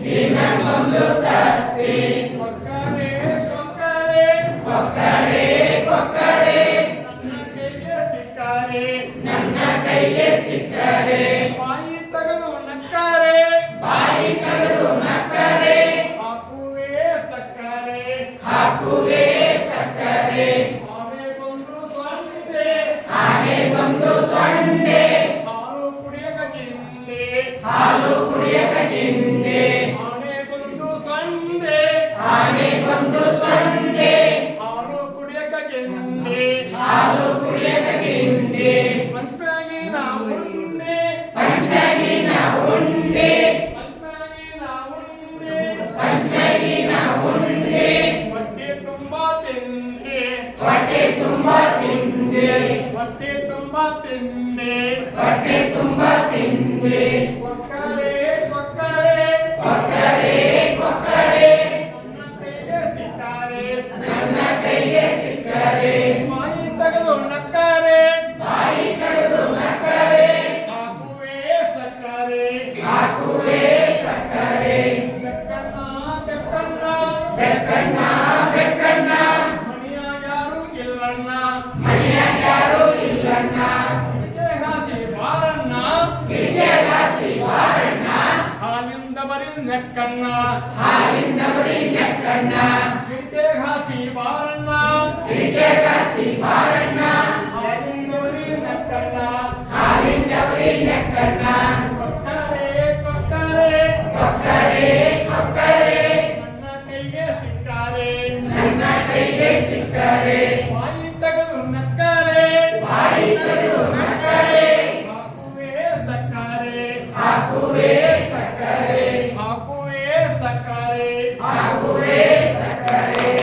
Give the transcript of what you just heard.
ದಿನಕ್ಕೊಂದು ತತ್ತೆ ಕೊಕ್ಕರೆ ಕೊಕ್ಕರೆ ನನ್ನ ಕೈಗೆ ಸಿಕ್ಕರೆ ಬಾಯಿ ತೆಗೆದು ನಕ್ಕರೆ ಹಾಕುವೆ ಸಕ್ಕರೆ ಆನೆ ಬಂದು ಸೊಂಡೆ ಹಾಲು ಕುಡಿಯಕ ಗಿಂಡೆ ಆನೆ ಬಂದು ಸೊಂಡೆ ಹಾಲು ಕುಡಿಯಕ ಗಿಂಡೆ ಪಂಚಮ್ಯಾಗಿನ ಉಂಡೆ ಹೊಟ್ಟೆ ತುಂಬಾ ತಿಂದೆ ಕೊಕ್ಕರೆ ನನ್ನ ಕೈಗೆ ಸಿಕ್ಕರೆ ಬಾಯಿ ತೆಗೆದು ನಕ್ಕರೆ ಹಾಕುವೆ ಸಕ್ಕರೆ ಬೆಕ್ಕಣ್ಣ ಮನೆಯಾಗ ಯಾರು ಇಲ್ಲಣ್ಣ ಗಿಡಕೆ ಹಾಸಿ ಬಾರಣ್ಣ ಹಾಲಿಂದ ಬರೀ ನೆಕ್ಕಣ್ಣ ಗಿಡಕೆ ಹಾಸಿ ಬಾರಣ್ಣ ಹಾಲಿಂದ ಬರೀ ನೆಕ್ಕಣ್ಣ ಕೊಕ್ಕರೆ ನನ್ನ ಕೈಗೆ ಸಿಕ್ಕರೆ ಬಾಯಿ ತೆಗೆದು ನಕ್ಕರೆ ಹಾಕುವೆ ಸಕ್ಕರೆ